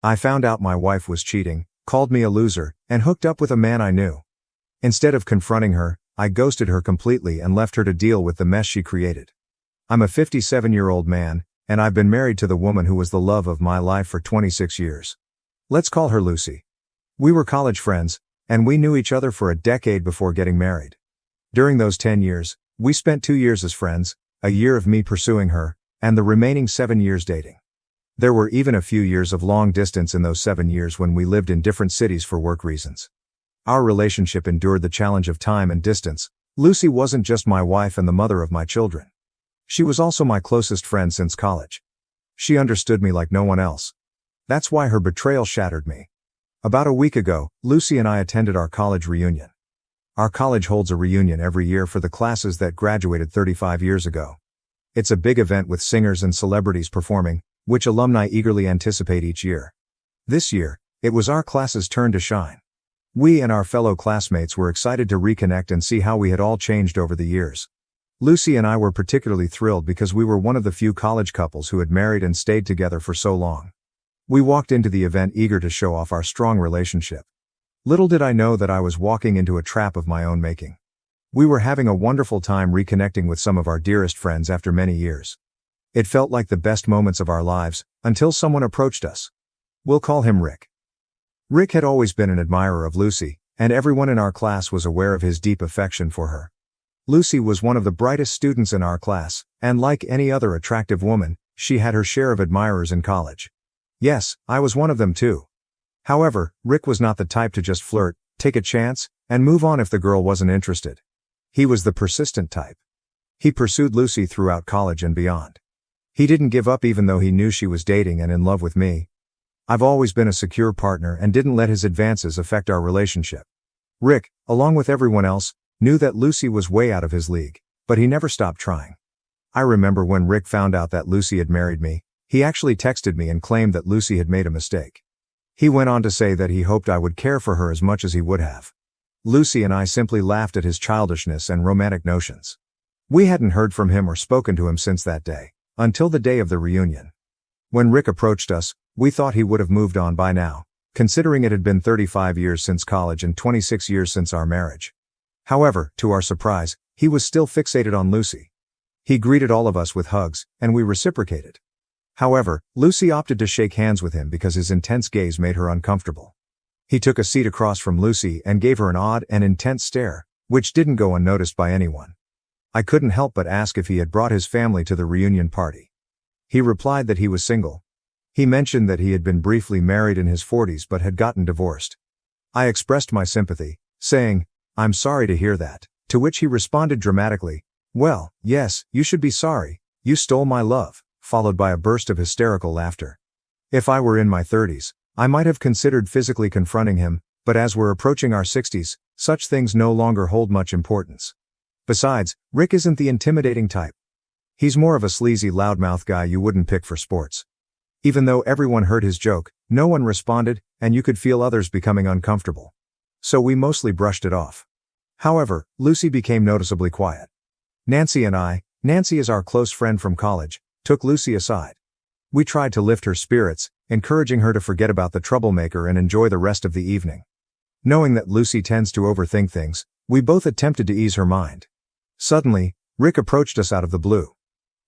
I found out my wife was cheating, called me a loser, and hooked up with a man I knew. Instead of confronting her, I ghosted her completely and left her to deal with the mess she created. I'm a 57-year-old man, and I've been married to the woman who was the love of my life for 26 years. Let's call her Lucy. We were college friends, and we knew each other for a decade before getting married. During those 10 years, we spent 2 years as friends, a year of me pursuing her, and the remaining 7 years dating. There were even a few years of long distance in those 7 years when we lived in different cities for work reasons. Our relationship endured the challenge of time and distance. Lucy wasn't just my wife and the mother of my children. She was also my closest friend since college. She understood me like no one else. That's why her betrayal shattered me. About a week ago, Lucy and I attended our college reunion. Our college holds a reunion every year for the classes that graduated 35 years ago. It's a big event with singers and celebrities performing, which alumni eagerly anticipate each year. This year, it was our class's turn to shine. We and our fellow classmates were excited to reconnect and see how we had all changed over the years. Lucy and I were particularly thrilled because we were one of the few college couples who had married and stayed together for so long. We walked into the event eager to show off our strong relationship. Little did I know that I was walking into a trap of my own making. We were having a wonderful time reconnecting with some of our dearest friends after many years. It felt like the best moments of our lives, until someone approached us. We'll call him Rick. Rick had always been an admirer of Lucy, and everyone in our class was aware of his deep affection for her. Lucy was one of the brightest students in our class, and like any other attractive woman, she had her share of admirers in college. Yes, I was one of them too. However, Rick was not the type to just flirt, take a chance, and move on if the girl wasn't interested. He was the persistent type. He pursued Lucy throughout college and beyond. He didn't give up even though he knew she was dating and in love with me. I've always been a secure partner and didn't let his advances affect our relationship. Rick, along with everyone else, knew that Lucy was way out of his league, but he never stopped trying. I remember when Rick found out that Lucy had married me, he actually texted me and claimed that Lucy had made a mistake. He went on to say that he hoped I would care for her as much as he would have. Lucy and I simply laughed at his childishness and romantic notions. We hadn't heard from him or spoken to him since that day, until the day of the reunion. When Rick approached us, we thought he would have moved on by now, considering it had been 35 years since college and 26 years since our marriage. However, to our surprise, he was still fixated on Lucy. He greeted all of us with hugs, and we reciprocated. However, Lucy opted to shake hands with him because his intense gaze made her uncomfortable. He took a seat across from Lucy and gave her an odd and intense stare, which didn't go unnoticed by anyone. I couldn't help but ask if he had brought his family to the reunion party. He replied that he was single. He mentioned that he had been briefly married in his 40s but had gotten divorced. I expressed my sympathy, saying, "I'm sorry to hear that," to which he responded dramatically, "Well, yes, you should be sorry, you stole my love," followed by a burst of hysterical laughter. If I were in my 30s, I might have considered physically confronting him, but as we're approaching our 60s, such things no longer hold much importance. Besides, Rick isn't the intimidating type. He's more of a sleazy loudmouth guy you wouldn't pick for sports. Even though everyone heard his joke, no one responded, and you could feel others becoming uncomfortable. So we mostly brushed it off. However, Lucy became noticeably quiet. Nancy is our close friend from college, took Lucy aside. We tried to lift her spirits, encouraging her to forget about the troublemaker and enjoy the rest of the evening. Knowing that Lucy tends to overthink things, we both attempted to ease her mind. Suddenly, Rick approached us out of the blue.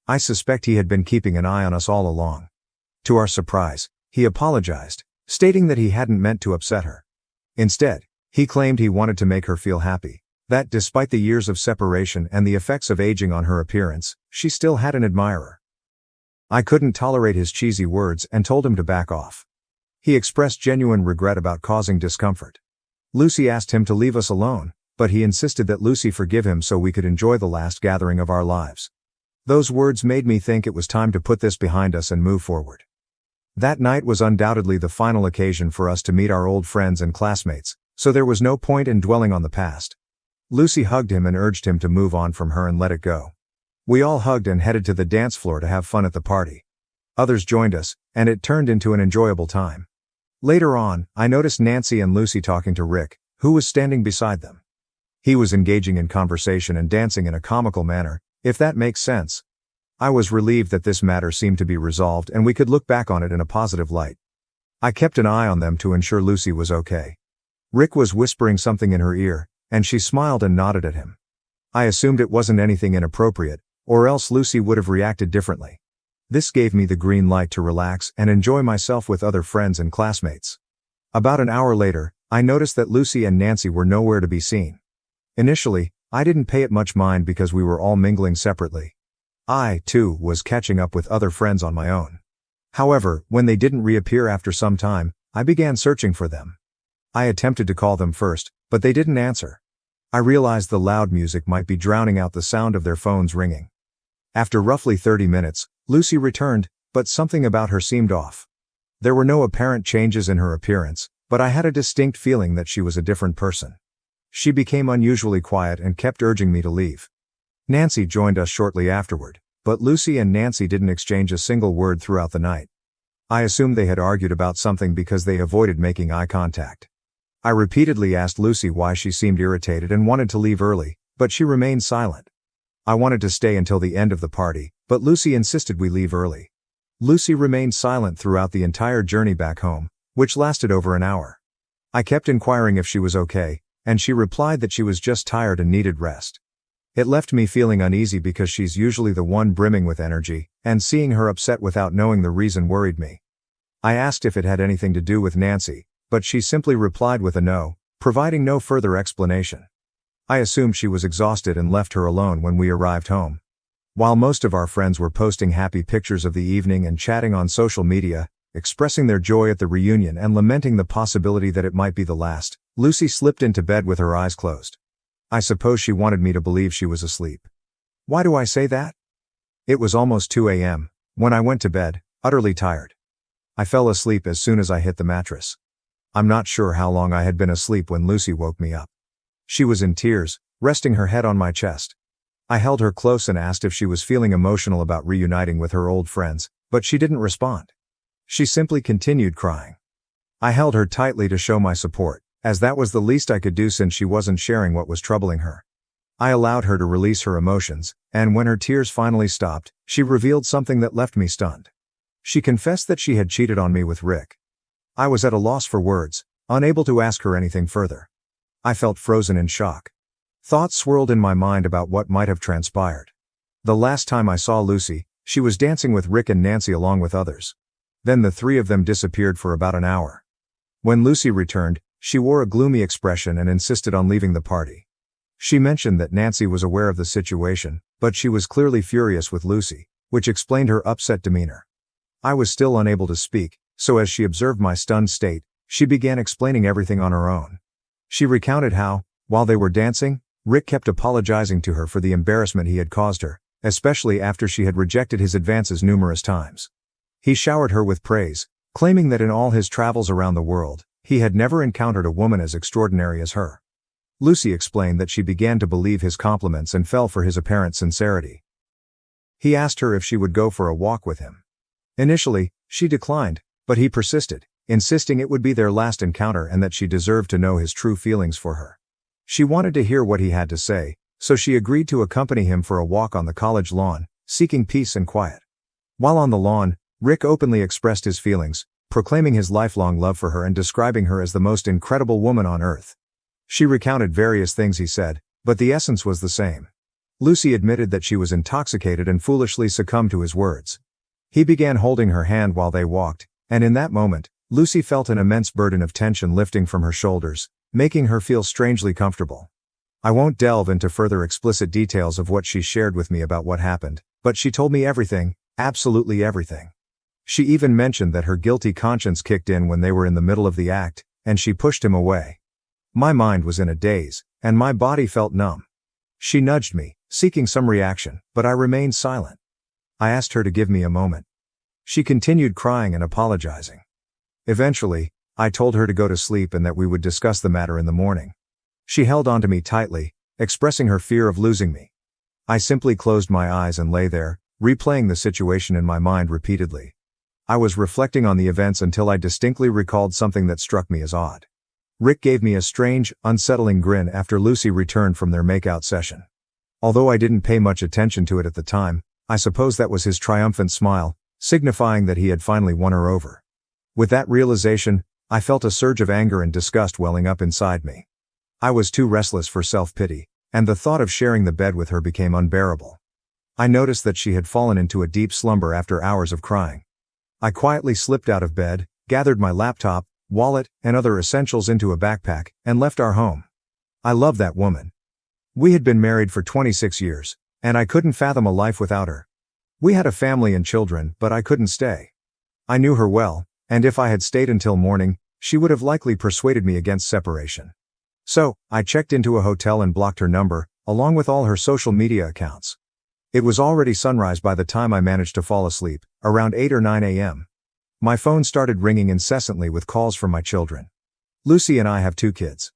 I suspect he had been keeping an eye on us all along. To our surprise, he apologized, stating that he hadn't meant to upset her. Instead, he claimed he wanted to make her feel happy, that despite the years of separation and the effects of aging on her appearance, she still had an admirer. I couldn't tolerate his cheesy words and told him to back off. He expressed genuine regret about causing discomfort. Lucy asked him to leave us alone, but he insisted that Lucy forgive him so we could enjoy the last gathering of our lives. Those words made me think it was time to put this behind us and move forward. That night was undoubtedly the final occasion for us to meet our old friends and classmates, so there was no point in dwelling on the past. Lucy hugged him and urged him to move on from her and let it go. We all hugged and headed to the dance floor to have fun at the party. Others joined us, and it turned into an enjoyable time. Later on, I noticed Nancy and Lucy talking to Rick, who was standing beside them. He was engaging in conversation and dancing in a comical manner, if that makes sense. I was relieved that this matter seemed to be resolved and we could look back on it in a positive light. I kept an eye on them to ensure Lucy was okay. Rick was whispering something in her ear, and she smiled and nodded at him. I assumed it wasn't anything inappropriate, or else Lucy would have reacted differently. This gave me the green light to relax and enjoy myself with other friends and classmates. About an hour later, I noticed that Lucy and Nancy were nowhere to be seen. Initially, I didn't pay it much mind because we were all mingling separately. I, too, was catching up with other friends on my own. However, when they didn't reappear after some time, I began searching for them. I attempted to call them first, but they didn't answer. I realized the loud music might be drowning out the sound of their phones ringing. After roughly 30 minutes, Lucy returned, but something about her seemed off. There were no apparent changes in her appearance, but I had a distinct feeling that she was a different person. She became unusually quiet and kept urging me to leave. Nancy joined us shortly afterward, but Lucy and Nancy didn't exchange a single word throughout the night. I assumed they had argued about something because they avoided making eye contact. I repeatedly asked Lucy why she seemed irritated and wanted to leave early, but she remained silent. I wanted to stay until the end of the party, but Lucy insisted we leave early. Lucy remained silent throughout the entire journey back home, which lasted over an hour. I kept inquiring if she was okay, and she replied that she was just tired and needed rest. It left me feeling uneasy because she's usually the one brimming with energy, and seeing her upset without knowing the reason worried me. I asked if it had anything to do with Nancy, but she simply replied with a no, providing no further explanation. I assumed she was exhausted and left her alone when we arrived home. While most of our friends were posting happy pictures of the evening and chatting on social media, expressing their joy at the reunion and lamenting the possibility that it might be the last, Lucy slipped into bed with her eyes closed. I suppose she wanted me to believe she was asleep. Why do I say that? It was almost 2 a.m. when I went to bed, utterly tired. I fell asleep as soon as I hit the mattress. I'm not sure how long I had been asleep when Lucy woke me up. She was in tears, resting her head on my chest. I held her close and asked if she was feeling emotional about reuniting with her old friends, but she didn't respond. She simply continued crying. I held her tightly to show my support, as that was the least I could do since she wasn't sharing what was troubling her. I allowed her to release her emotions, and when her tears finally stopped, she revealed something that left me stunned. She confessed that she had cheated on me with Rick. I was at a loss for words, unable to ask her anything further. I felt frozen in shock. Thoughts swirled in my mind about what might have transpired. The last time I saw Lucy, she was dancing with Rick and Nancy along with others. Then the three of them disappeared for about an hour. When Lucy returned, she wore a gloomy expression and insisted on leaving the party. She mentioned that Nancy was aware of the situation, but she was clearly furious with Lucy, which explained her upset demeanor. I was still unable to speak, so as she observed my stunned state, she began explaining everything on her own. She recounted how, while they were dancing, Rick kept apologizing to her for the embarrassment he had caused her, especially after she had rejected his advances numerous times. He showered her with praise, claiming that in all his travels around the world, he had never encountered a woman as extraordinary as her. Lucy explained that she began to believe his compliments and fell for his apparent sincerity. He asked her if she would go for a walk with him. Initially, she declined, but he persisted, insisting it would be their last encounter and that she deserved to know his true feelings for her. She wanted to hear what he had to say, so she agreed to accompany him for a walk on the college lawn, seeking peace and quiet. While on the lawn, Rick openly expressed his feelings, proclaiming his lifelong love for her and describing her as the most incredible woman on earth. She recounted various things he said, but the essence was the same. Lucy admitted that she was intoxicated and foolishly succumbed to his words. He began holding her hand while they walked, and in that moment, Lucy felt an immense burden of tension lifting from her shoulders, making her feel strangely comfortable. I won't delve into further explicit details of what she shared with me about what happened, but she told me everything, absolutely everything. She even mentioned that her guilty conscience kicked in when they were in the middle of the act, and she pushed him away. My mind was in a daze, and my body felt numb. She nudged me, seeking some reaction, but I remained silent. I asked her to give me a moment. She continued crying and apologizing. Eventually, I told her to go to sleep and that we would discuss the matter in the morning. She held onto me tightly, expressing her fear of losing me. I simply closed my eyes and lay there, replaying the situation in my mind repeatedly. I was reflecting on the events until I distinctly recalled something that struck me as odd. Rick gave me a strange, unsettling grin after Lucy returned from their makeout session. Although I didn't pay much attention to it at the time, I suppose that was his triumphant smile, signifying that he had finally won her over. With that realization, I felt a surge of anger and disgust welling up inside me. I was too restless for self-pity, and the thought of sharing the bed with her became unbearable. I noticed that she had fallen into a deep slumber after hours of crying. I quietly slipped out of bed, gathered my laptop, wallet, and other essentials into a backpack, and left our home. I loved that woman. We had been married for 26 years, and I couldn't fathom a life without her. We had a family and children, but I couldn't stay. I knew her well, and if I had stayed until morning, she would have likely persuaded me against separation. So, I checked into a hotel and blocked her number, along with all her social media accounts. It was already sunrise by the time I managed to fall asleep, around 8 or 9 a.m. My phone started ringing incessantly with calls from my children. Lucy and I have 2 kids.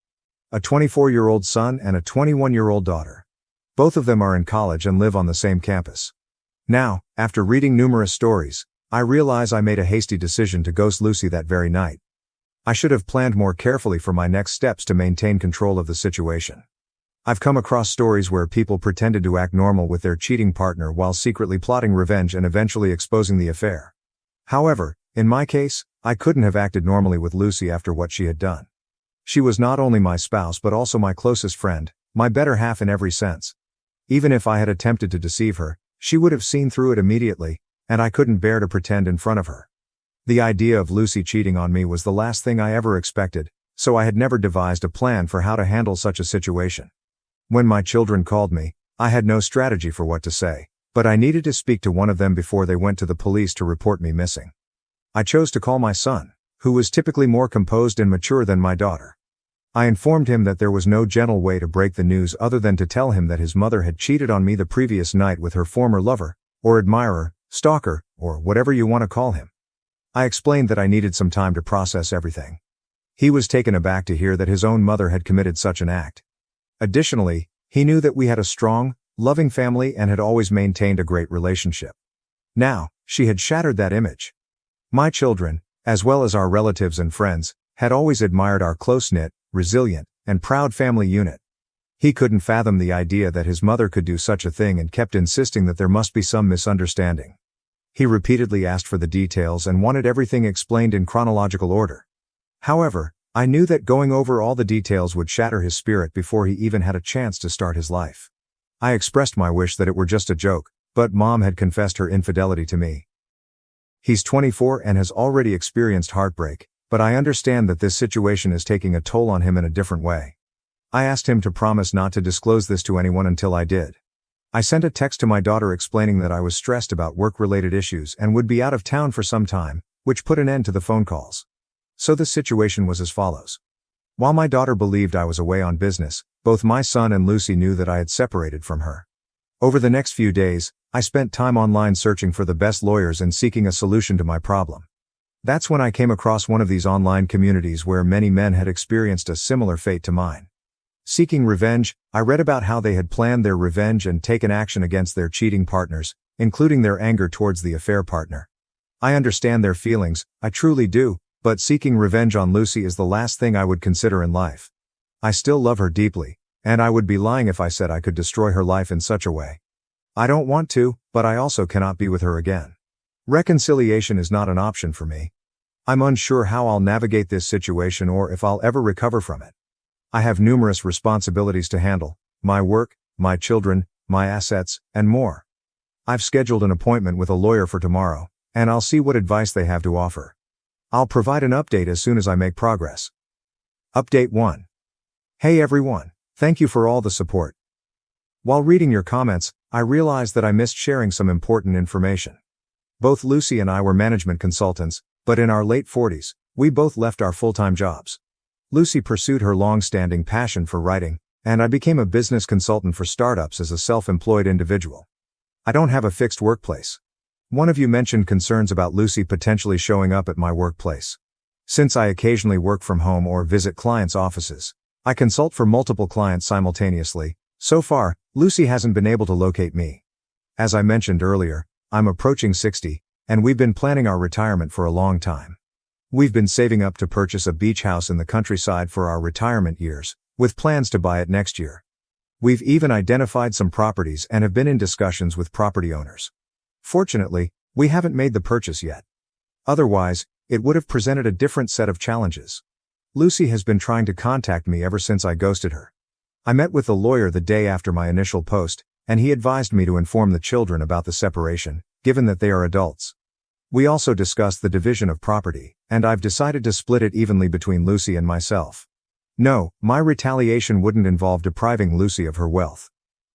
A 24-year-old son and a 21-year-old daughter. Both of them are in college and live on the same campus. Now, after reading numerous stories, I realize I made a hasty decision to ghost Lucy that very night. I should have planned more carefully for my next steps to maintain control of the situation. I've come across stories where people pretended to act normal with their cheating partner while secretly plotting revenge and eventually exposing the affair. However, in my case, I couldn't have acted normally with Lucy after what she had done. She was not only my spouse but also my closest friend, my better half in every sense. Even if I had attempted to deceive her, she would have seen through it immediately, and I couldn't bear to pretend in front of her. The idea of Lucy cheating on me was the last thing I ever expected, so I had never devised a plan for how to handle such a situation. When my children called me, I had no strategy for what to say, but I needed to speak to one of them before they went to the police to report me missing. I chose to call my son, who was typically more composed and mature than my daughter. I informed him that there was no gentle way to break the news other than to tell him that his mother had cheated on me the previous night with her former lover, or admirer, stalker, or whatever you want to call him. I explained that I needed some time to process everything. He was taken aback to hear that his own mother had committed such an act. Additionally, he knew that we had a strong, loving family and had always maintained a great relationship. Now, she had shattered that image. My children, as well as our relatives and friends, had always admired our close-knit, resilient, and proud family unit. He couldn't fathom the idea that his mother could do such a thing and kept insisting that there must be some misunderstanding. He repeatedly asked for the details and wanted everything explained in chronological order. However, I knew that going over all the details would shatter his spirit before he even had a chance to start his life. I expressed my wish that it were just a joke, but Mom had confessed her infidelity to me. He's 24 and has already experienced heartbreak, but I understand that this situation is taking a toll on him in a different way. I asked him to promise not to disclose this to anyone until I did. I sent a text to my daughter explaining that I was stressed about work-related issues and would be out of town for some time, which put an end to the phone calls. So the situation was as follows. While my daughter believed I was away on business, both my son and Lucy knew that I had separated from her. Over the next few days, I spent time online searching for the best lawyers and seeking a solution to my problem. That's when I came across one of these online communities where many men had experienced a similar fate to mine. Seeking revenge, I read about how they had planned their revenge and taken action against their cheating partners, including their anger towards the affair partner. I understand their feelings, I truly do, but seeking revenge on Lucy is the last thing I would consider in life. I still love her deeply, and I would be lying if I said I could destroy her life in such a way. I don't want to, but I also cannot be with her again. Reconciliation is not an option for me. I'm unsure how I'll navigate this situation or if I'll ever recover from it. I have numerous responsibilities to handle, my work, my children, my assets, and more. I've scheduled an appointment with a lawyer for tomorrow, and I'll see what advice they have to offer. I'll provide an update as soon as I make progress. Update 1. Hey everyone, thank you for all the support. While reading your comments, I realized that I missed sharing some important information. Both Lucy and I were management consultants, but in our late 40s, we both left our full-time jobs. Lucy pursued her long-standing passion for writing, and I became a business consultant for startups as a self-employed individual. I don't have a fixed workplace. One of you mentioned concerns about Lucy potentially showing up at my workplace. Since I occasionally work from home or visit clients' offices, I consult for multiple clients simultaneously. So far, Lucy hasn't been able to locate me. As I mentioned earlier, I'm approaching 60, and we've been planning our retirement for a long time. We've been saving up to purchase a beach house in the countryside for our retirement years, with plans to buy it next year. We've even identified some properties and have been in discussions with property owners. Fortunately, we haven't made the purchase yet. Otherwise, it would have presented a different set of challenges. Lucy has been trying to contact me ever since I ghosted her. I met with the lawyer the day after my initial post, and he advised me to inform the children about the separation, given that they are adults. We also discussed the division of property, and I've decided to split it evenly between Lucy and myself. No, my retaliation wouldn't involve depriving Lucy of her wealth.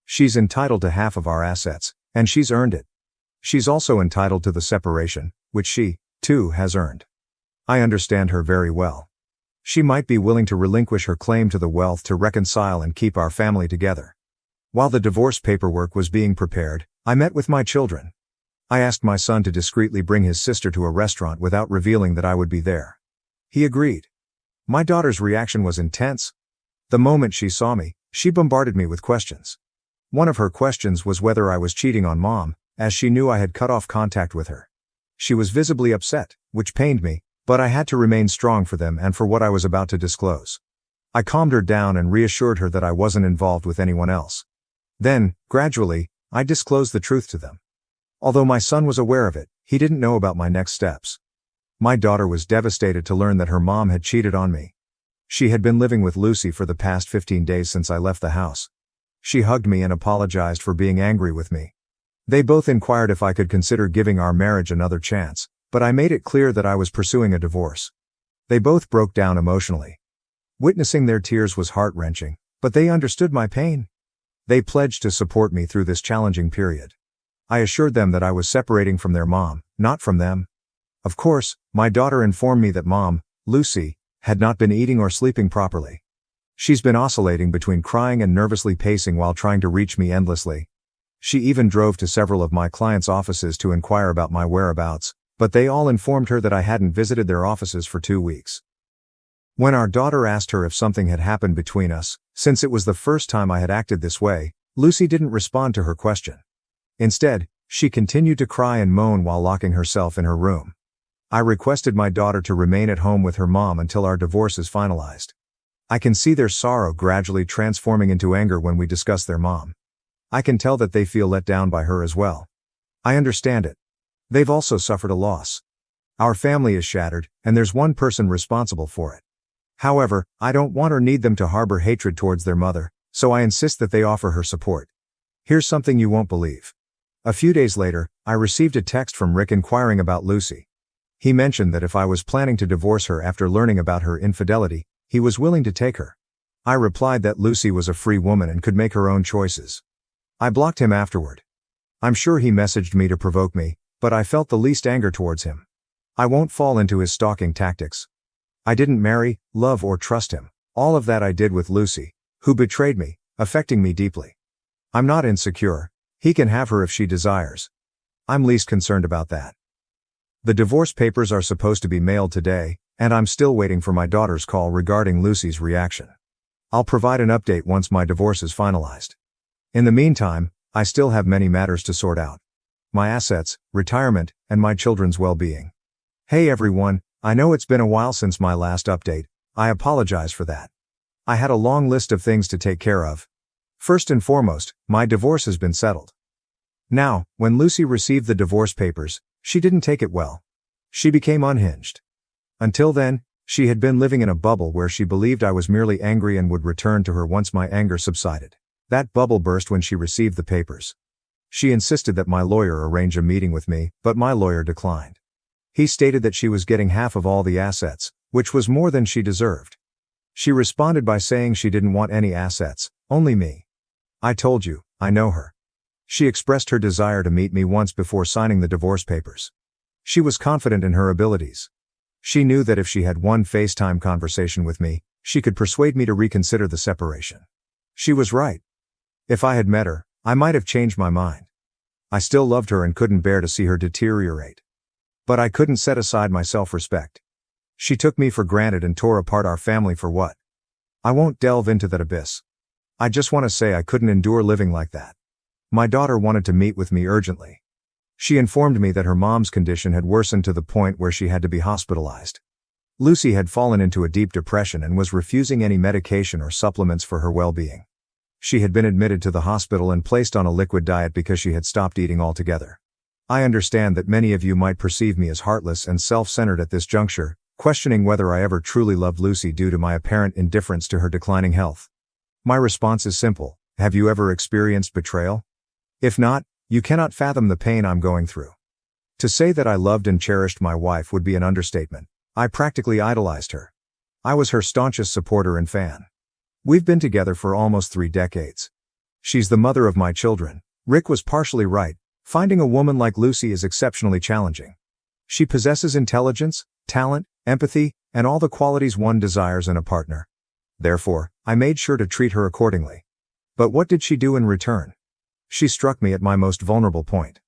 She's entitled to half of our assets, and she's earned it. She's also entitled to the separation, which she, too, has earned. I understand her very well. She might be willing to relinquish her claim to the wealth to reconcile and keep our family together. While the divorce paperwork was being prepared, I met with my children. I asked my son to discreetly bring his sister to a restaurant without revealing that I would be there. He agreed. My daughter's reaction was intense. The moment she saw me, she bombarded me with questions. One of her questions was whether I was cheating on Mom, as she knew I had cut off contact with her. She was visibly upset, which pained me, but I had to remain strong for them and for what I was about to disclose. I calmed her down and reassured her that I wasn't involved with anyone else. Then, gradually, I disclosed the truth to them. Although my son was aware of it, he didn't know about my next steps. My daughter was devastated to learn that her mom had cheated on me. She had been living with Lucy for the past 15 days since I left the house. She hugged me and apologized for being angry with me. They both inquired if I could consider giving our marriage another chance, but I made it clear that I was pursuing a divorce. They both broke down emotionally. Witnessing their tears was heart-wrenching, but they understood my pain. They pledged to support me through this challenging period. I assured them that I was separating from their mom, not from them. Of course, my daughter informed me that Mom, Lucy, had not been eating or sleeping properly. She's been oscillating between crying and nervously pacing while trying to reach me endlessly. She even drove to several of my clients' offices to inquire about my whereabouts, but they all informed her that I hadn't visited their offices for 2 weeks. When our daughter asked her if something had happened between us, since it was the first time I had acted this way, Lucy didn't respond to her question. Instead, she continued to cry and moan while locking herself in her room. I requested my daughter to remain at home with her mom until our divorce is finalized. I can see their sorrow gradually transforming into anger when we discuss their mom. I can tell that they feel let down by her as well. I understand it. They've also suffered a loss. Our family is shattered, and there's one person responsible for it. However, I don't want or need them to harbor hatred towards their mother, so I insist that they offer her support. Here's something you won't believe. A few days later, I received a text from Rick inquiring about Lucy. He mentioned that if I was planning to divorce her after learning about her infidelity, he was willing to take her. I replied that Lucy was a free woman and could make her own choices. I blocked him afterward. I'm sure he messaged me to provoke me, but I felt the least anger towards him. I won't fall into his stalking tactics. I didn't marry, love or trust him. All of that I did with Lucy, who betrayed me, affecting me deeply. I'm not insecure. He can have her if she desires. I'm least concerned about that. The divorce papers are supposed to be mailed today, and I'm still waiting for my daughter's call regarding Lucy's reaction. I'll provide an update once my divorce is finalized. In the meantime, I still have many matters to sort out. My assets, retirement, and my children's well-being. Hey everyone, I know it's been a while since my last update. I apologize for that. I had a long list of things to take care of. First and foremost, my divorce has been settled. Now, when Lucy received the divorce papers, she didn't take it well. She became unhinged. Until then, she had been living in a bubble where she believed I was merely angry and would return to her once my anger subsided. That bubble burst when she received the papers. She insisted that my lawyer arrange a meeting with me, but my lawyer declined. He stated that she was getting half of all the assets, which was more than she deserved. She responded by saying she didn't want any assets, only me. I told you, I know her. She expressed her desire to meet me once before signing the divorce papers. She was confident in her abilities. She knew that if she had one FaceTime conversation with me, she could persuade me to reconsider the separation. She was right. If I had met her, I might have changed my mind. I still loved her and couldn't bear to see her deteriorate. But I couldn't set aside my self-respect. She took me for granted and tore apart our family for what? I won't delve into that abyss. I just want to say I couldn't endure living like that. My daughter wanted to meet with me urgently. She informed me that her mom's condition had worsened to the point where she had to be hospitalized. Lucy had fallen into a deep depression and was refusing any medication or supplements for her well-being. She had been admitted to the hospital and placed on a liquid diet because she had stopped eating altogether. I understand that many of you might perceive me as heartless and self-centered at this juncture, questioning whether I ever truly loved Lucy due to my apparent indifference to her declining health. My response is simple: have you ever experienced betrayal? If not, you cannot fathom the pain I'm going through. To say that I loved and cherished my wife would be an understatement. I practically idolized her. I was her staunchest supporter and fan. We've been together for almost 3 decades. She's the mother of my children. Rick was partially right. Finding a woman like Lucy is exceptionally challenging. She possesses intelligence, talent, empathy, and all the qualities one desires in a partner. Therefore, I made sure to treat her accordingly. But what did she do in return? She struck me at my most vulnerable point.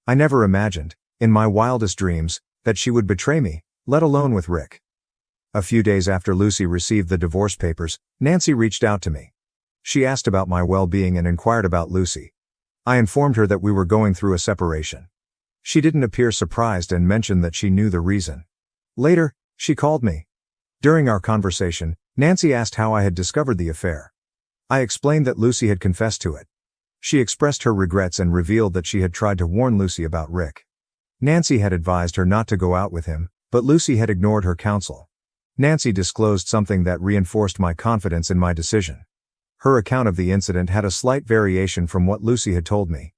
I never imagined, in my wildest dreams, that she would betray me, let alone with Rick. A few days after Lucy received the divorce papers, Nancy reached out to me. She asked about my well-being and inquired about Lucy. I informed her that we were going through a separation. She didn't appear surprised and mentioned that she knew the reason. Later, she called me. During our conversation, Nancy asked how I had discovered the affair. I explained that Lucy had confessed to it. She expressed her regrets and revealed that she had tried to warn Lucy about Rick. Nancy had advised her not to go out with him, but Lucy had ignored her counsel. Nancy disclosed something that reinforced my confidence in my decision. Her account of the incident had a slight variation from what Lucy had told me.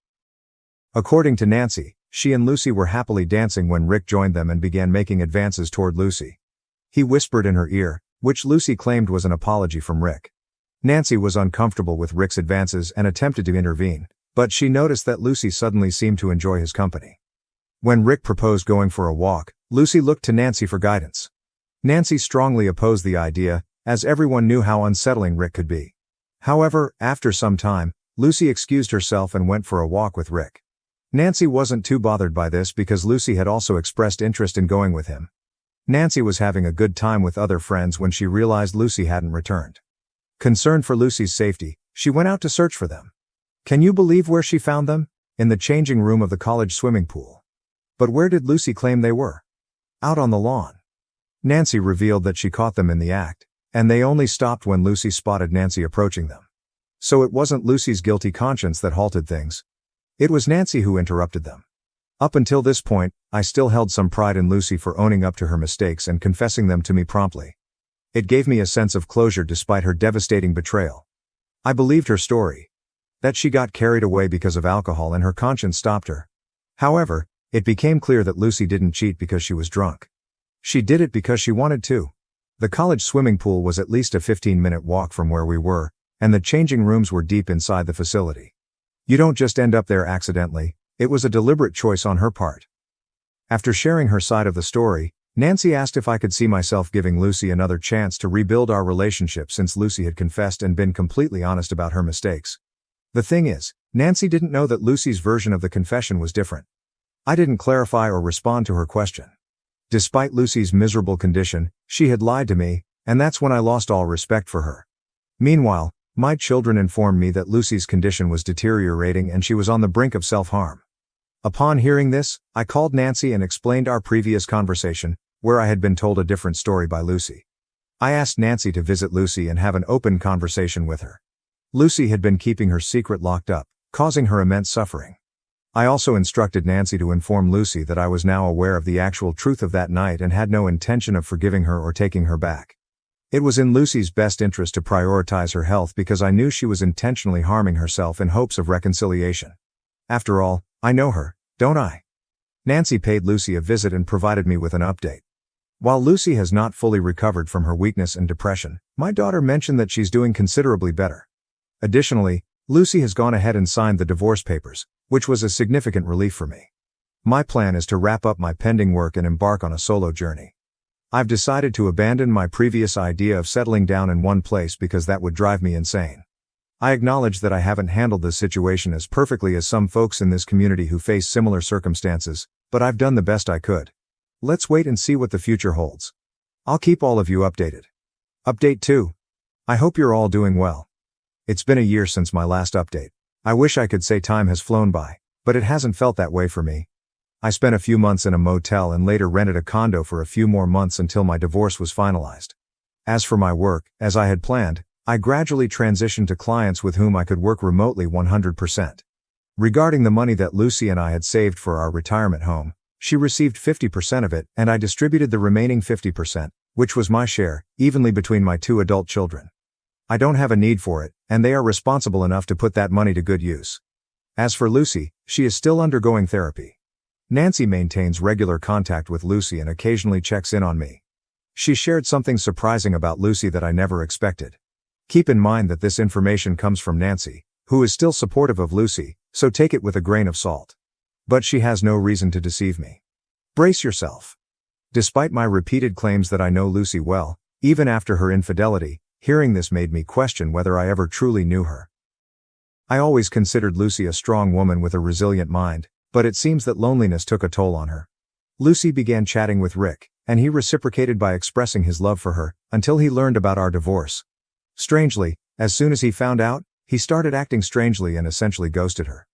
According to Nancy, she and Lucy were happily dancing when Rick joined them and began making advances toward Lucy. He whispered in her ear, which Lucy claimed was an apology from Rick. Nancy was uncomfortable with Rick's advances and attempted to intervene, but she noticed that Lucy suddenly seemed to enjoy his company. When Rick proposed going for a walk, Lucy looked to Nancy for guidance. Nancy strongly opposed the idea, as everyone knew how unsettling Rick could be. However, after some time, Lucy excused herself and went for a walk with Rick. Nancy wasn't too bothered by this because Lucy had also expressed interest in going with him. Nancy was having a good time with other friends when she realized Lucy hadn't returned. Concerned for Lucy's safety, she went out to search for them. Can you believe where she found them? In the changing room of the college swimming pool. But where did Lucy claim they were? Out on the lawn. Nancy revealed that she caught them in the act, and they only stopped when Lucy spotted Nancy approaching them. So it wasn't Lucy's guilty conscience that halted things. It was Nancy who interrupted them. Up until this point, I still held some pride in Lucy for owning up to her mistakes and confessing them to me promptly. It gave me a sense of closure despite her devastating betrayal. I believed her story. That she got carried away because of alcohol and her conscience stopped her. However, it became clear that Lucy didn't cheat because she was drunk. She did it because she wanted to. The college swimming pool was at least a 15-minute walk from where we were, and the changing rooms were deep inside the facility. You don't just end up there accidentally, it was a deliberate choice on her part. After sharing her side of the story, Nancy asked if I could see myself giving Lucy another chance to rebuild our relationship since Lucy had confessed and been completely honest about her mistakes. The thing is, Nancy didn't know that Lucy's version of the confession was different. I didn't clarify or respond to her question. Despite Lucy's miserable condition, she had lied to me, and that's when I lost all respect for her. Meanwhile, my children informed me that Lucy's condition was deteriorating and she was on the brink of self-harm. Upon hearing this, I called Nancy and explained our previous conversation, where I had been told a different story by Lucy. I asked Nancy to visit Lucy and have an open conversation with her. Lucy had been keeping her secret locked up, causing her immense suffering. I also instructed Nancy to inform Lucy that I was now aware of the actual truth of that night and had no intention of forgiving her or taking her back. It was in Lucy's best interest to prioritize her health because I knew she was intentionally harming herself in hopes of reconciliation. After all, I know her, don't I? Nancy paid Lucy a visit and provided me with an update. While Lucy has not fully recovered from her weakness and depression, my daughter mentioned that she's doing considerably better. Additionally, Lucy has gone ahead and signed the divorce papers, which was a significant relief for me. My plan is to wrap up my pending work and embark on a solo journey. I've decided to abandon my previous idea of settling down in one place because that would drive me insane. I acknowledge that I haven't handled this situation as perfectly as some folks in this community who face similar circumstances, but I've done the best I could. Let's wait and see what the future holds. I'll keep all of you updated. Update 2. I hope you're all doing well. It's been a year since my last update. I wish I could say time has flown by, but it hasn't felt that way for me. I spent a few months in a motel and later rented a condo for a few more months until my divorce was finalized. As for my work, as I had planned, I gradually transitioned to clients with whom I could work remotely 100%. Regarding the money that Lucy and I had saved for our retirement home, she received 50% of it and I distributed the remaining 50%, which was my share, evenly between my 2 adult children. I don't have a need for it, and they are responsible enough to put that money to good use. As for Lucy, she is still undergoing therapy. Nancy maintains regular contact with Lucy and occasionally checks in on me. She shared something surprising about Lucy that I never expected. Keep in mind that this information comes from Nancy, who is still supportive of Lucy, so take it with a grain of salt. But she has no reason to deceive me. Brace yourself. Despite my repeated claims that I know Lucy well, even after her infidelity, hearing this made me question whether I ever truly knew her. I always considered Lucy a strong woman with a resilient mind, but it seems that loneliness took a toll on her. Lucy began chatting with Rick, and he reciprocated by expressing his love for her, until he learned about our divorce. Strangely, as soon as he found out, he started acting strangely and essentially ghosted her.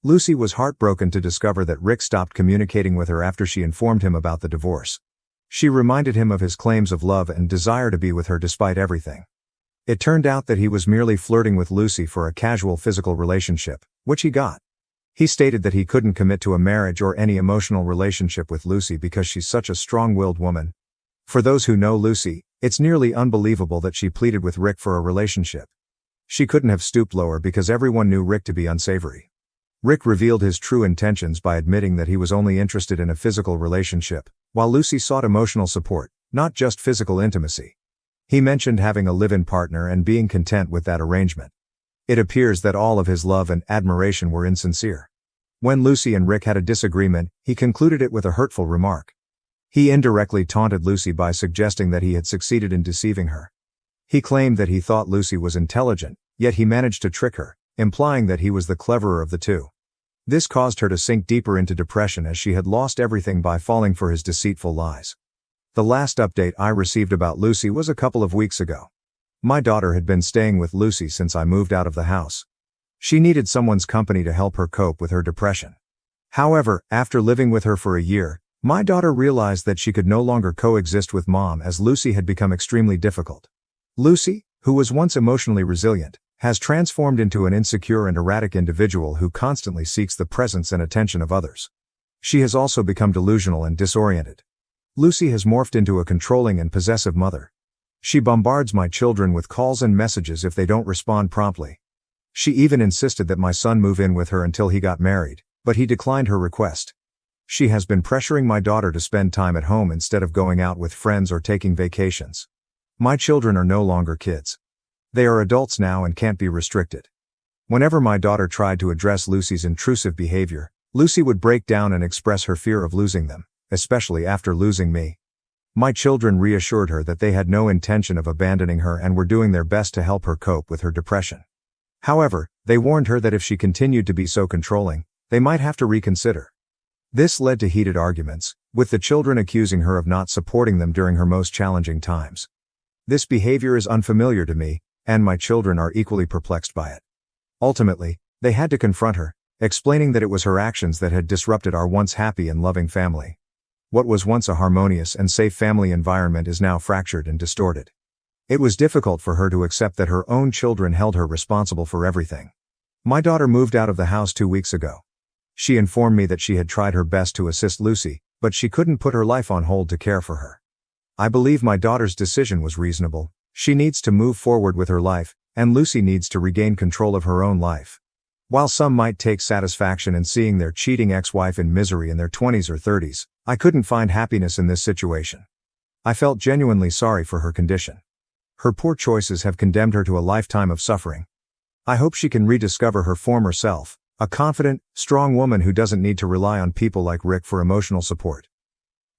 Lucy was heartbroken to discover that Rick stopped communicating with her after she informed him about the divorce. She reminded him of his claims of love and desire to be with her despite everything. It turned out that he was merely flirting with Lucy for a casual physical relationship, which he got. He stated that he couldn't commit to a marriage or any emotional relationship with Lucy because she's such a strong-willed woman. For those who know Lucy, it's nearly unbelievable that she pleaded with Rick for a relationship. She couldn't have stooped lower because everyone knew Rick to be unsavory. Rick revealed his true intentions by admitting that he was only interested in a physical relationship, while Lucy sought emotional support, not just physical intimacy. He mentioned having a live-in partner and being content with that arrangement. It appears that all of his love and admiration were insincere. When Lucy and Rick had a disagreement, he concluded it with a hurtful remark. He indirectly taunted Lucy by suggesting that he had succeeded in deceiving her. He claimed that he thought Lucy was intelligent, yet he managed to trick her, implying that he was the cleverer of the two. This caused her to sink deeper into depression as she had lost everything by falling for his deceitful lies. The last update I received about Lucy was a couple of weeks ago. My daughter had been staying with Lucy since I moved out of the house. She needed someone's company to help her cope with her depression. However, after living with her for a year, my daughter realized that she could no longer coexist with Mom as Lucy had become extremely difficult. Lucy, who was once emotionally resilient, has transformed into an insecure and erratic individual who constantly seeks the presence and attention of others. She has also become delusional and disoriented. Lucy has morphed into a controlling and possessive mother. She bombards my children with calls and messages if they don't respond promptly. She even insisted that my son move in with her until he got married, but he declined her request. She has been pressuring my daughter to spend time at home instead of going out with friends or taking vacations. My children are no longer kids. They are adults now and can't be restricted. Whenever my daughter tried to address Lucy's intrusive behavior, Lucy would break down and express her fear of losing them, especially after losing me. My children reassured her that they had no intention of abandoning her and were doing their best to help her cope with her depression. However, they warned her that if she continued to be so controlling, they might have to reconsider. This led to heated arguments, with the children accusing her of not supporting them during her most challenging times. This behavior is unfamiliar to me, and my children are equally perplexed by it. Ultimately, they had to confront her, explaining that it was her actions that had disrupted our once happy and loving family. What was once a harmonious and safe family environment is now fractured and distorted. It was difficult for her to accept that her own children held her responsible for everything. My daughter moved out of the house 2 weeks ago. She informed me that she had tried her best to assist Lucy, but she couldn't put her life on hold to care for her. I believe my daughter's decision was reasonable. She needs to move forward with her life, and Lucy needs to regain control of her own life. While some might take satisfaction in seeing their cheating ex-wife in misery in their 20s or 30s, I couldn't find happiness in this situation. I felt genuinely sorry for her condition. Her poor choices have condemned her to a lifetime of suffering. I hope she can rediscover her former self, a confident, strong woman who doesn't need to rely on people like Rick for emotional support.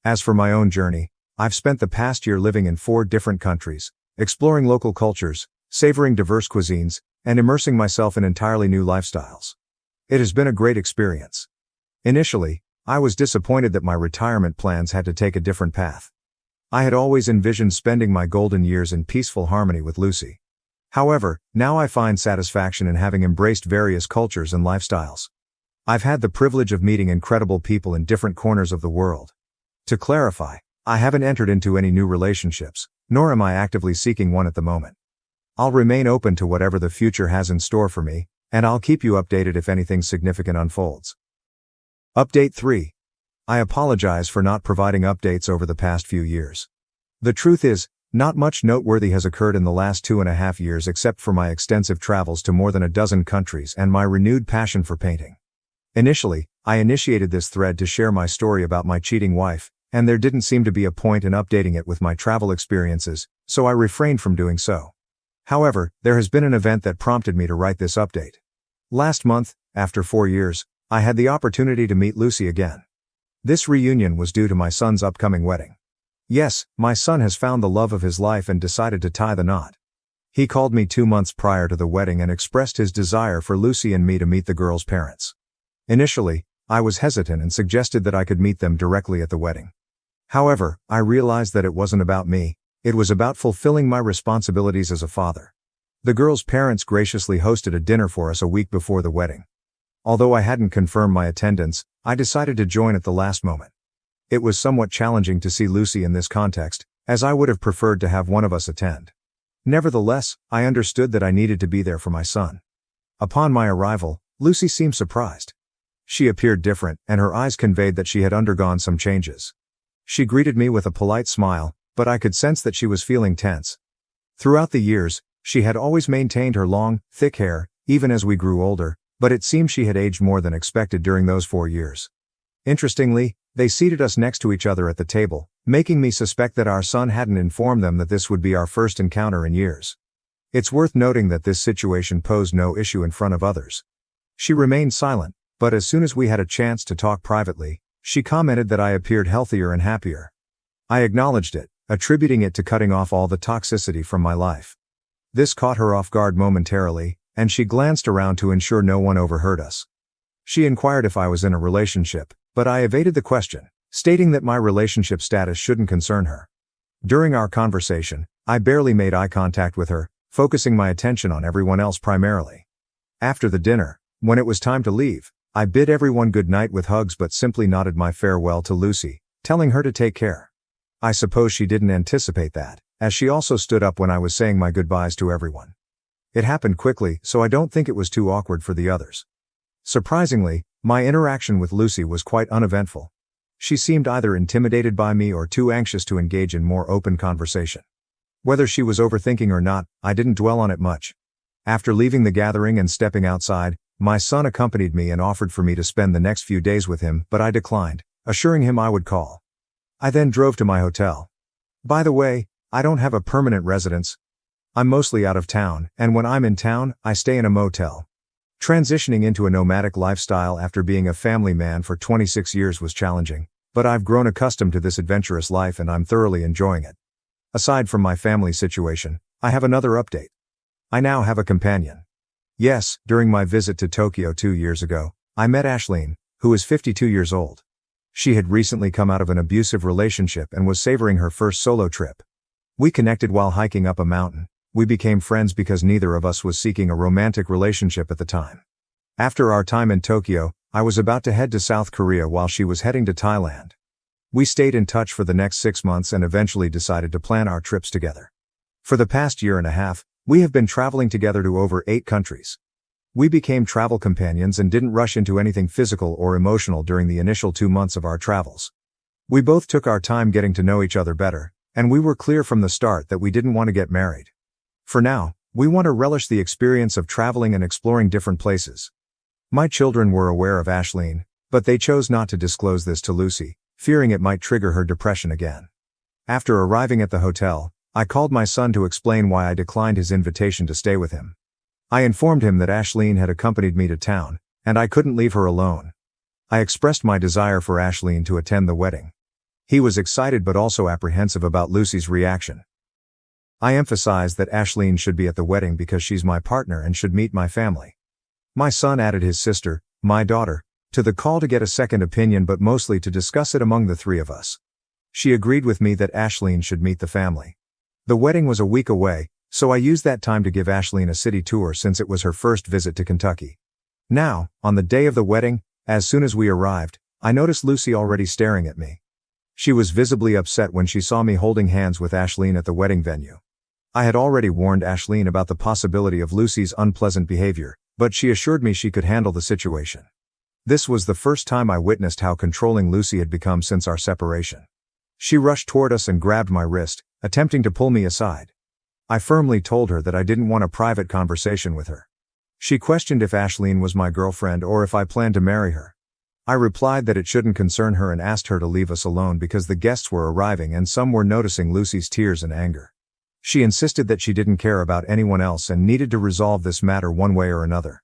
As for my own journey, I've spent the past year living in 4 different countries, exploring local cultures, savoring diverse cuisines, and immersing myself in entirely new lifestyles. It has been a great experience. Initially, I was disappointed that my retirement plans had to take a different path. I had always envisioned spending my golden years in peaceful harmony with Lucy. However, now I find satisfaction in having embraced various cultures and lifestyles. I've had the privilege of meeting incredible people in different corners of the world. To clarify, I haven't entered into any new relationships, nor am I actively seeking one at the moment. I'll remain open to whatever the future has in store for me, And I'll keep you updated if anything significant unfolds. Update 3. I apologize for not providing updates over the past few years. The truth is, not much noteworthy has occurred in the last 2.5 years except for my extensive travels to more than a dozen countries and my renewed passion for painting. Initially, I initiated this thread to share my story about my cheating wife, and there didn't seem to be a point in updating it with my travel experiences, so I refrained from doing so. However, there has been an event that prompted me to write this update. Last month, after 4 years, I had the opportunity to meet Lucy again. This reunion was due to my son's upcoming wedding. Yes, my son has found the love of his life and decided to tie the knot. He called me 2 months prior to the wedding and expressed his desire for Lucy and me to meet the girl's parents. Initially, I was hesitant and suggested that I could meet them directly at the wedding. However, I realized that it wasn't about me, it was about fulfilling my responsibilities as a father. The girl's parents graciously hosted a dinner for us a week before the wedding. Although I hadn't confirmed my attendance, I decided to join at the last moment. It was somewhat challenging to see Lucy in this context, as I would have preferred to have one of us attend. Nevertheless, I understood that I needed to be there for my son. Upon my arrival, Lucy seemed surprised. She appeared different, and her eyes conveyed that she had undergone some changes. She greeted me with a polite smile, but I could sense that she was feeling tense. Throughout the years, she had always maintained her long, thick hair, even as we grew older, but it seemed she had aged more than expected during those 4 years. Interestingly, they seated us next to each other at the table, making me suspect that our son hadn't informed them that this would be our first encounter in years. It's worth noting that this situation posed no issue in front of others. She remained silent, but as soon as we had a chance to talk privately, she commented that I appeared healthier and happier. I acknowledged it, attributing it to cutting off all the toxicity from my life. This caught her off guard momentarily, and she glanced around to ensure no one overheard us. She inquired if I was in a relationship, but I evaded the question, stating that my relationship status shouldn't concern her. During our conversation, I barely made eye contact with her, focusing my attention on everyone else primarily. After the dinner, when it was time to leave, I bid everyone good night with hugs but simply nodded my farewell to Lucy, telling her to take care. I suppose she didn't anticipate that, as she also stood up when I was saying my goodbyes to everyone. It happened quickly, so I don't think it was too awkward for the others. Surprisingly, my interaction with Lucy was quite uneventful. She seemed either intimidated by me or too anxious to engage in more open conversation. Whether she was overthinking or not, I didn't dwell on it much. After leaving the gathering and stepping outside, my son accompanied me and offered for me to spend the next few days with him, but I declined, assuring him I would call. I then drove to my hotel. By the way, I don't have a permanent residence. I'm mostly out of town, and when I'm in town, I stay in a motel. Transitioning into a nomadic lifestyle after being a family man for 26 years was challenging, but I've grown accustomed to this adventurous life and I'm thoroughly enjoying it. Aside from my family situation, I have another update. I now have a companion. Yes, during my visit to Tokyo 2 years ago, I met Ashleen, who is 52 years old. She had recently come out of an abusive relationship and was savoring her first solo trip. We connected while hiking up a mountain. We became friends because neither of us was seeking a romantic relationship at the time. After our time in Tokyo, I was about to head to South Korea while she was heading to Thailand. We stayed in touch for the next 6 months and eventually decided to plan our trips together. For the past year and a half, we have been traveling together to over 8 countries. We became travel companions and didn't rush into anything physical or emotional during the initial 2 months of our travels. We both took our time getting to know each other better, and we were clear from the start that we didn't want to get married. For now, we want to relish the experience of traveling and exploring different places. My children were aware of Ashleen, but they chose not to disclose this to Lucy, fearing it might trigger her depression again. After arriving at the hotel, I called my son to explain why I declined his invitation to stay with him. I informed him that Ashleen had accompanied me to town, and I couldn't leave her alone. I expressed my desire for Ashleen to attend the wedding. He was excited but also apprehensive about Lucy's reaction. I emphasized that Ashleen should be at the wedding because she's my partner and should meet my family. My son added his sister, my daughter, to the call to get a second opinion but mostly to discuss it among the 3 of us. She agreed with me that Ashleen should meet the family. The wedding was a week away, so I used that time to give Ashleen a city tour since it was her first visit to Kentucky. Now, on the day of the wedding, as soon as we arrived, I noticed Lucy already staring at me. She was visibly upset when she saw me holding hands with Ashleen at the wedding venue. I had already warned Ashleen about the possibility of Lucy's unpleasant behavior, but she assured me she could handle the situation. This was the first time I witnessed how controlling Lucy had become since our separation. She rushed toward us and grabbed my wrist, attempting to pull me aside. I firmly told her that I didn't want a private conversation with her. She questioned if Ashleen was my girlfriend or if I planned to marry her. I replied that it shouldn't concern her and asked her to leave us alone because the guests were arriving and some were noticing Lucy's tears and anger. She insisted that she didn't care about anyone else and needed to resolve this matter one way or another.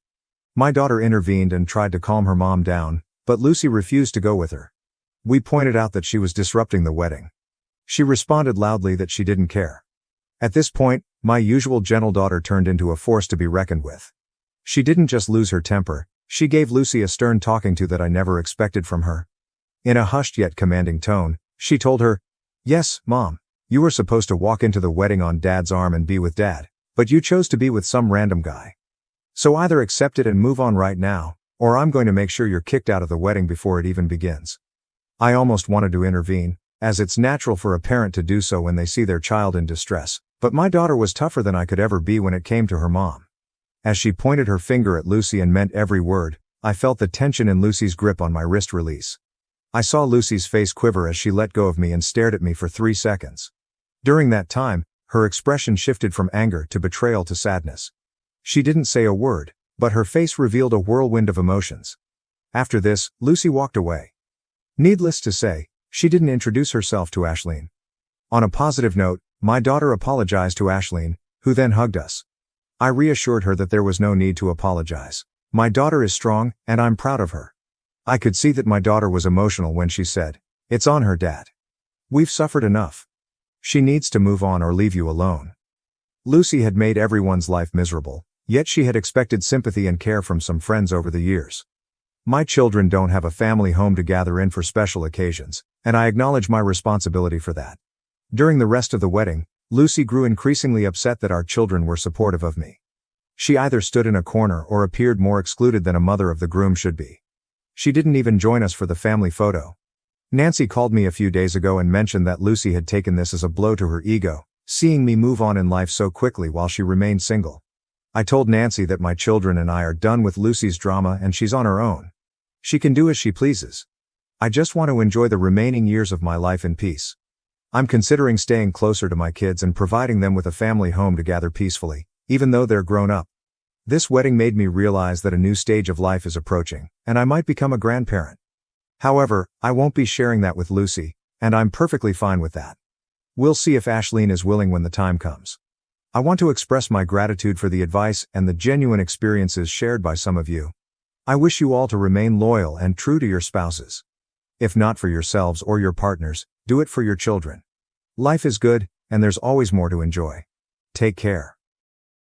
My daughter intervened and tried to calm her mom down, but Lucy refused to go with her. We pointed out that she was disrupting the wedding. She responded loudly that she didn't care. At this point, my usual gentle daughter turned into a force to be reckoned with. She didn't just lose her temper, she gave Lucy a stern talking to that I never expected from her. In a hushed yet commanding tone, she told her, "Yes, Mom, you were supposed to walk into the wedding on Dad's arm and be with Dad, but you chose to be with some random guy. So either accept it and move on right now, or I'm going to make sure you're kicked out of the wedding before it even begins." I almost wanted to intervene, as it's natural for a parent to do so when they see their child in distress, but my daughter was tougher than I could ever be when it came to her mom. As she pointed her finger at Lucy and meant every word, I felt the tension in Lucy's grip on my wrist release. I saw Lucy's face quiver as she let go of me and stared at me for 3 seconds. During that time, her expression shifted from anger to betrayal to sadness. She didn't say a word, but her face revealed a whirlwind of emotions. After this, Lucy walked away. Needless to say, she didn't introduce herself to Ashleen. On a positive note, my daughter apologized to Ashleen, who then hugged us. I reassured her that there was no need to apologize. My daughter is strong, and I'm proud of her. I could see that my daughter was emotional when she said, "It's on her, Dad. We've suffered enough. She needs to move on or leave you alone." Lucy had made everyone's life miserable, yet she had expected sympathy and care from some friends over the years. My children don't have a family home to gather in for special occasions, and I acknowledge my responsibility for that. During the rest of the wedding, Lucy grew increasingly upset that our children were supportive of me. She either stood in a corner or appeared more excluded than a mother of the groom should be. She didn't even join us for the family photo. Nancy called me a few days ago and mentioned that Lucy had taken this as a blow to her ego, seeing me move on in life so quickly while she remained single. I told Nancy that my children and I are done with Lucy's drama and she's on her own. She can do as she pleases. I just want to enjoy the remaining years of my life in peace. I'm considering staying closer to my kids and providing them with a family home to gather peacefully, even though they're grown up. This wedding made me realize that a new stage of life is approaching, and I might become a grandparent. However, I won't be sharing that with Lucy, and I'm perfectly fine with that. We'll see if Ashleen is willing when the time comes. I want to express my gratitude for the advice and the genuine experiences shared by some of you. I wish you all to remain loyal and true to your spouses. If not for yourselves or your partners, do it for your children. Life is good, and there's always more to enjoy. Take care.